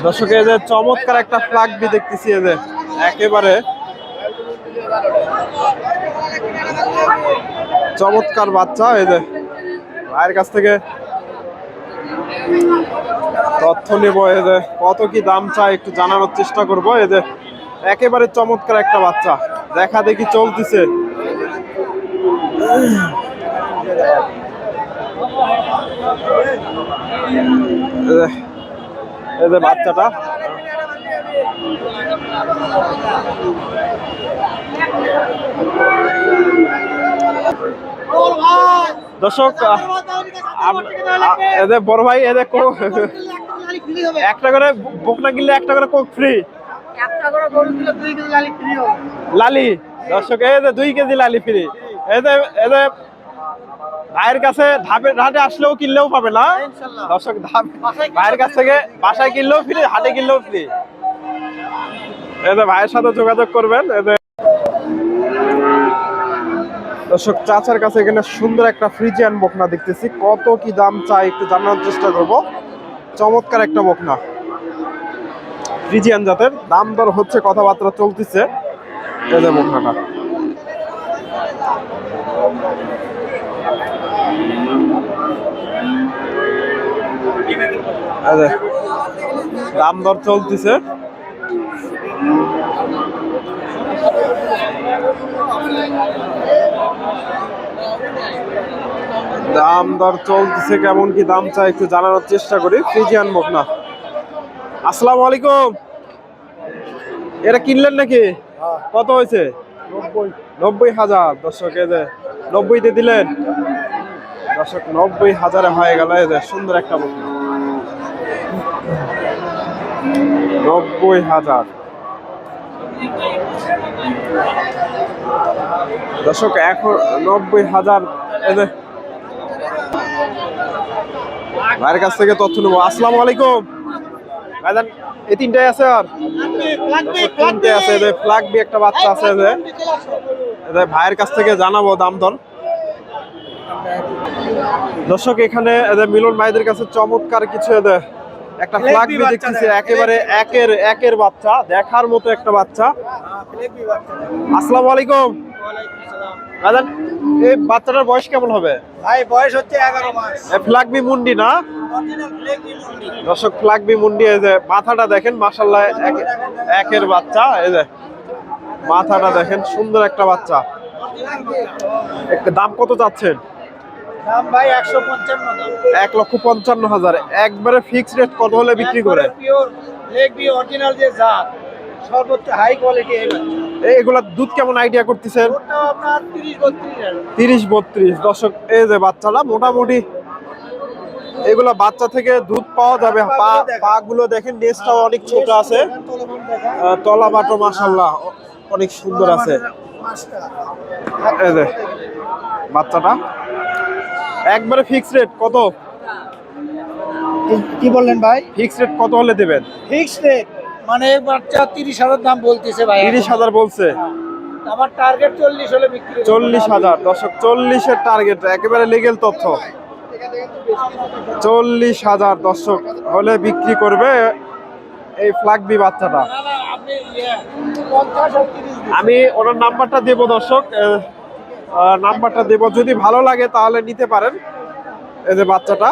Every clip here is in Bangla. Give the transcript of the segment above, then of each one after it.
দর্শক এই যে চমৎকার একটা ফ্লাগবি দেখতেছি, এই যে একেবারে চমৎকার বাচ্চা। এই যে ভাইয়ের কাছ থেকে তথ্য নেব, এই যে কত কি দাম চাই একটু জানানোর চেষ্টা করব। এই যে একেবারে চমৎকার একটা বাচ্চা, দেখা দেখি চলতেছে। এই যে বাচ্চাটা দর্শক, এদের বড় ভাই এদের একটা করে বকনা কিনলে একটা করে কোক ফ্রি, লালি। দর্শক এই যে 2 কেজি লালি ফ্রি। এদের ভাইয়ের কাছে হাটে আসলেও কিনলেও পাবে না দর্শক, ভাইয়ের কাছ থেকে বাসায় কিনলেও ফ্রি, হাটে কিনলেও ফ্রি। এদের ভাইয়ের সাথে যোগাযোগ করবেন। এদের দর্শক চাচার কাছে এখানে সুন্দর একটা ফ্রিজিয়ান বকনা দেখতেছি, কত কি দাম চাই একটু জানানোর চেষ্টা করব। চমৎকার একটা বকনা ফ্রিজিয়ান জাতের, দাম দর হচ্ছে, কথাবার্তা চলতেছে। এই যে বকনাটা দাম দর চলতেছে। দাম দর চলতেছে, কেমন কি দাম চাই একটু জানানোর চেষ্টা করি। ফ্রিজিয়ান বকনা। আসসালামু আলাইকুম, এটা কিনলেন নাকি? কত হয়েছে? 90,000। দর্শক এই যে 90-তে দিলেন। দর্শক 90,000-এ হয়ে গেল। এই যে সুন্দর একটা বকনা, 90,000। দর্শক এখন 90,000। এই যে ভাইয়ের কাছ থেকে তথ্য নেবো। আসসালামু আলাইকুম ভাইজান, এই 3টাই আছে? আর 3টে আছে। যে ফ্লাগবি একটা বাচ্চা আছে, যে ভাইয়ের কাছ থেকে জানাবো দাম দর। দর্শক এখানে মিলন ভাইদের কাছে চমৎকার কিছু একটা ফ্লাগবি দেখতেছি, একেবারে একের বাচ্চা, দেখার মতো একটা বাচ্চা। আসসালামু আলাইকুম ভাইজান, এই বাচ্চাটার বয়স কেমন হবে? ভাই বয়স হচ্ছে 11 মাস। ফ্লাগবি মুন্ডি না দর্শক? ফ্লাগবি মুন্ডি। এই যে মাথাটা দেখেন, মাশাআল্লাহ একের বাচ্চা। এই যে মাথাটা দেখেন, সুন্দর একটা বাচ্চা। একটা দাম কত চাচ্ছেন? দাম ভাই 155 দাম। 1,55,000। একবারে ফিক্সড রেট কত হলে বিক্রি করে? পিওর লেগবি অরিজিনাল যে জাত, সর্বোচ্চ হাই কোয়ালিটি। এগুলা দুধ কেমন আইডিয়া করতেছেন? ওটা আপনার 30-32। 30-32। দর্শক এই যে বাচ্চাটা মোটামুটি এগুলা বাচ্চা থেকে দুধ পাওয়া যাবে। পা গুলো দেখেন, নেজটাও অনেক ছোট আছে, তলা বাটো মাশাআল্লাহ অনেক সুন্দর আছে। এই যে বাচ্চাটা একবারে ফিক্সড রেট কত? কি বললেন ভাই? ফিক্সড রেট কত হলে দেবেন? ফিক্সড রেট মানে বাচ্চা 30,000 দাম বলতেছে ভাই। 30,000 বলছে। আমার টার্গেট 40 হলে বিক্রি। 40,000। দর্শক 40-এর টার্গেট, একেবারে লিগ্যাল তথ্য। 40,000 দর্শক হলে বিক্রি করবে এই ফ্লাগবি বাচ্চাটা। আমি ওনার নাম্বারটা দেবো দর্শক, নাম্বারটা দেবো, যদি ভালো লাগে তাহলে নিতে পারেন। এই যে বাচ্চাটা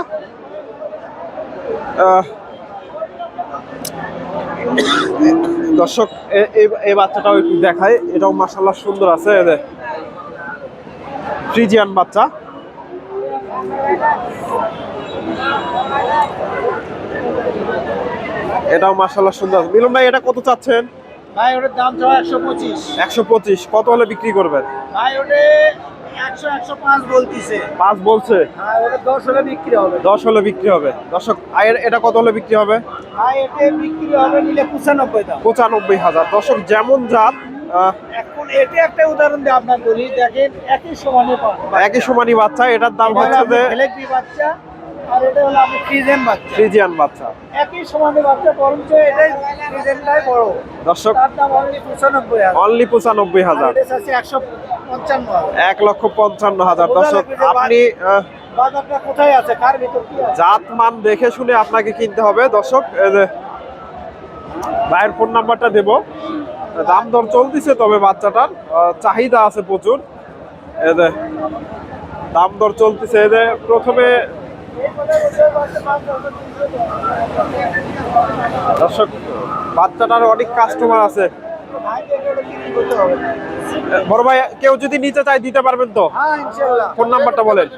দর্শক, এই বাচ্চাটাও একটু দেখায়, এটাও মাশাআল্লাহ সুন্দর আছে। এই যে ফ্রিজিয়ান বাচ্চা। এটাও মাশাআল্লাহ সুন্দর। মিলন ভাই এটা কত চাচ্ছেন? ভাই ওটার দাম চাও 125। 125। কত হলে বিক্রি করবেন? ভাই ওটা 100-105 বলতিছে। 5 বলছে? হ্যাঁ, ওটা 10 হলে বিক্রি হবে। 10 হলে বিক্রি হবে। দর্শক এটা কত হলে বিক্রি হবে? ভাই এটা বিক্রি হবে নিলে 95 দাম। 95,000। দর্শক যেমন জাত, এখন এটা একটা উদাহরণ দিয়ে আপনার বলি, দেখেন একই সমানই পাবেন, একই সমানই বাচ্চা। এটার দাম হচ্ছে যে ফ্লেগবি বাচ্চা, আর এটা হলো আপনি ফ্রিজিয়ান বাচ্চা। ফ্রিজিয়ান বাচ্চা একই সমানই বাচ্চা, বরঞ্চ এটাই ফ্রিজিয়ানটাই বড়। দর্শক তার দাম অনলি 95,000। অনলি 95,000। এটা আছে 155,000। 1,55,000। দর্শক আপনি বাজারটা কোথায় আছে, কার ভিতর কি আছে, জাত মান দেখে শুনে আপনাকে কিনতে হবে। দর্শক এই যে ভাইয়ের ফোন নাম্বারটা দেব। দাম দর চলতেছে, তবে বাচ্চাটার চাহিদা আছে প্রচুর। এই যে দাম দর চলতেছে। এই যে প্রথমে দর্শক, বাচ্চাটার অনেক কাস্টমার আছে। বড় ভাই, কেউ যদি নিতে চায় দিতে পারবেন তো? হ্যাঁ, ইনশাআল্লাহ। ফোন নাম্বারটা বলেন।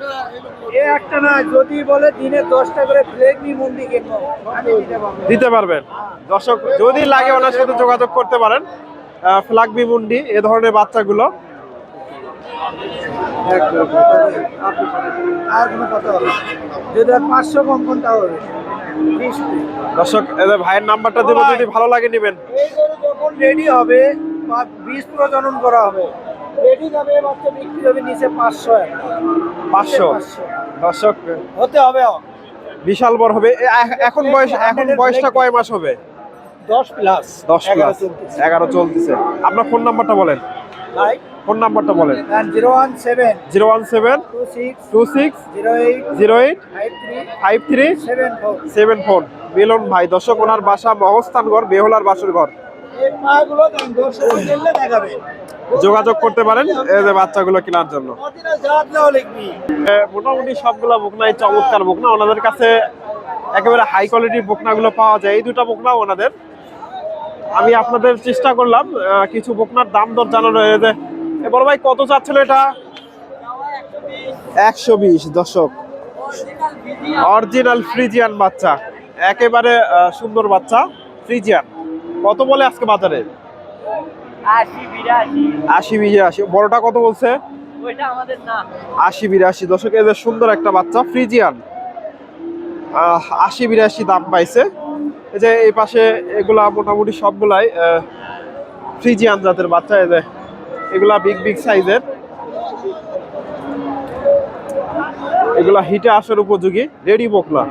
এ একটা না, যদি বলে দিনে 10টা করে ফ্লেগনি মুন্ডি কিনবো, আমি দিতে পারবো। দিতে পারবেন। দর্শক, যদি লাগে ওনার সাথে যোগাযোগ করতে পারেন। ফ্লাগবি মুন্ডি এ ধরনের বাচ্চাগুলো। আর কোনো কথা হবে না। যদি আর 500 কম কোনটা হবে? 20 দর্শক, এদের ভাইয়ের নাম্বারটা দেবো, যদি ভালো লাগে নেবেন। এই গরু যখন রেডি হবে বা 20 প্রজনন করা হবে, রেডি যাবে বাচ্চা বিক্রি হবে নিচে 500 500। দর্শক, হতে হবে। বিশাল বড় হবে। এখন বয়সটা কয় মাস হবে? 10 প্লাস 10 প্লাস 11 চলতেছে। আপনার ফোন নাম্বারটা বলেন। ভাই ফোন নাম্বারটা বলেন। 017 017 26 26 08 08 53 53 74। 74। মিলন ভাই। দর্শক, ওনার বাসা মহস্থানগড়, বেহুলার বাসুর ঘর। এই পাগুলো দাম 200 কিনলে দেখাবে। যোগাযোগ করতে পারেন এই যে বাচ্চাগুলো কেনার জন্য। অরিজিনাল জাত নাও লিখবি। মোটামুটি সবগুলা বকনাই চমৎকার বকনা। ওনাদের কাছে একেবারে হাই কোয়ালিটির বকনাগুলো পাওয়া যায়। এই দুটো বকনা ওনাদের। আমি আপনাদের চেষ্টা করলাম কিছু বকনার দাম দর জানানো। বড় ভাই, কত চাচ্ছিল এটা? 120। দর্শক, অরিজিনাল ফ্রিজিয়ান বাচ্চা, একেবারে সুন্দর বাচ্চা ফ্রিজিয়ান। কত বলে আজকে বাজারে? 80-82। বড়টা কত বলছে? 80-82। দর্শক, এদের সুন্দর একটা বাচ্চা ফ্রিজিয়ান। 80-82 দাম পাইছে। এই যে এই পাশে এগুলা মোটামুটি সবগুলাই ফ্রিজিয়ান জাতের বাচ্চা। এই যে এগুলা বিগ সাইজের। এগুলা হিটে আসার উপযোগী রেডি বকনা।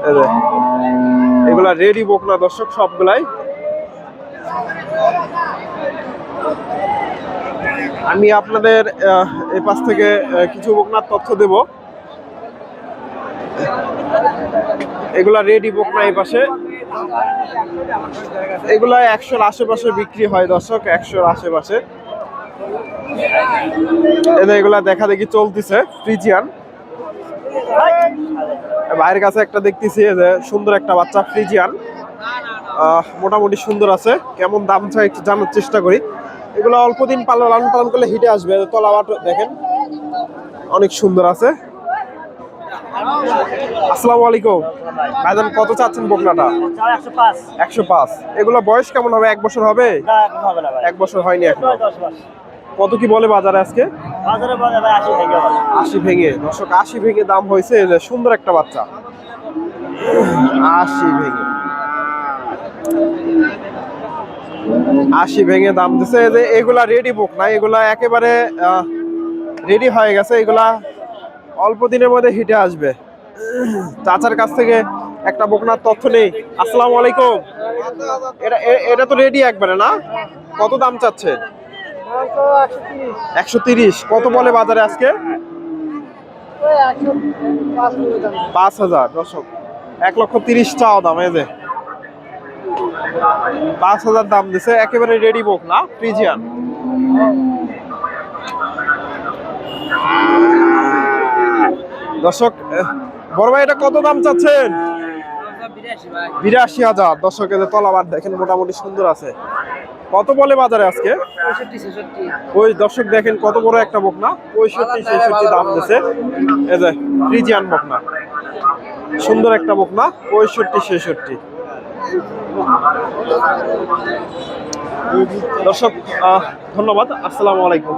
এই যে এগুলা রেডি বকনা দর্শক, সবগুলাই। আমি আপনাদের এই পাশ থেকে কিছু বকনার তথ্য দেব। এগুলা রেডি বকনা এই পাশে। এগুলা 100-র আশেপাশে বিক্রি হয় দর্শক, 100-র আশেপাশে। এগুলা দেখা দেখি চলতেছে ফ্রিজিয়ান। ভাইয়ের কাছে একটা দেখতেছি যে সুন্দর একটা বাচ্চা ফ্রিজিয়ান, মোটামুটি সুন্দর আছে। কেমন দাম চাই একটু জানার চেষ্টা করি। এগুলো অল্প দিন লালন পালন করলে হিটে আসবে। তলাবাট দেখেন, অনেক সুন্দর আছে। আসসালামু আলাইকুম ভাইজান, কত চাচ্ছেন বকনাটা? 105। এগুলো বয়স কেমন হবে? 1 বছর হবে? 1 বছর হয়নি এখন। কত কি বলে বাজারে আজকে? 80 ভেঙে। দর্শক, 80 ভেঙে দাম হয়েছে। এই যে সুন্দর একটা বাচ্চা, 80 ভেঙে। 80 ভেঙে দাম দিছে। এই যে এগুলা রেডি বকনা, এগুলা একেবারে রেডি হয়ে গেছে। এগুলা অল্প দিনের মধ্যে হিটে আসবে। চাচার কাছ থেকে একটা বকনার তথ্য নেই। আসসালামু আলাইকুম। এটা তো রেডি একবারে না? কত দাম চাচ্ছে? 130। কত বলে বাজারে আজকে? 5000। দর্শক, 1,30,000 চাওয়া দাম। এই যে 5000 দাম দিছে। একেবারে রেডি বকনা ফ্রিজিয়ান। দর্শক, বড় ভাই, এটা কত দাম চাচ্ছেন? 82,000। দর্শক, এদের তলাবার দেখেন, মোটামুটি সুন্দর আছে। কত বলে বাজারে আজকে? 65-66। ওই দর্শক দেখেন, কত বড় একটা বকনা। 65-66 দাম দিছে। এই যে ফ্রিজিয়ান বকনা, সুন্দর একটা বকনা। 65-66। দর্শক, ধন্যবাদ। আসসালামু আলাইকুম।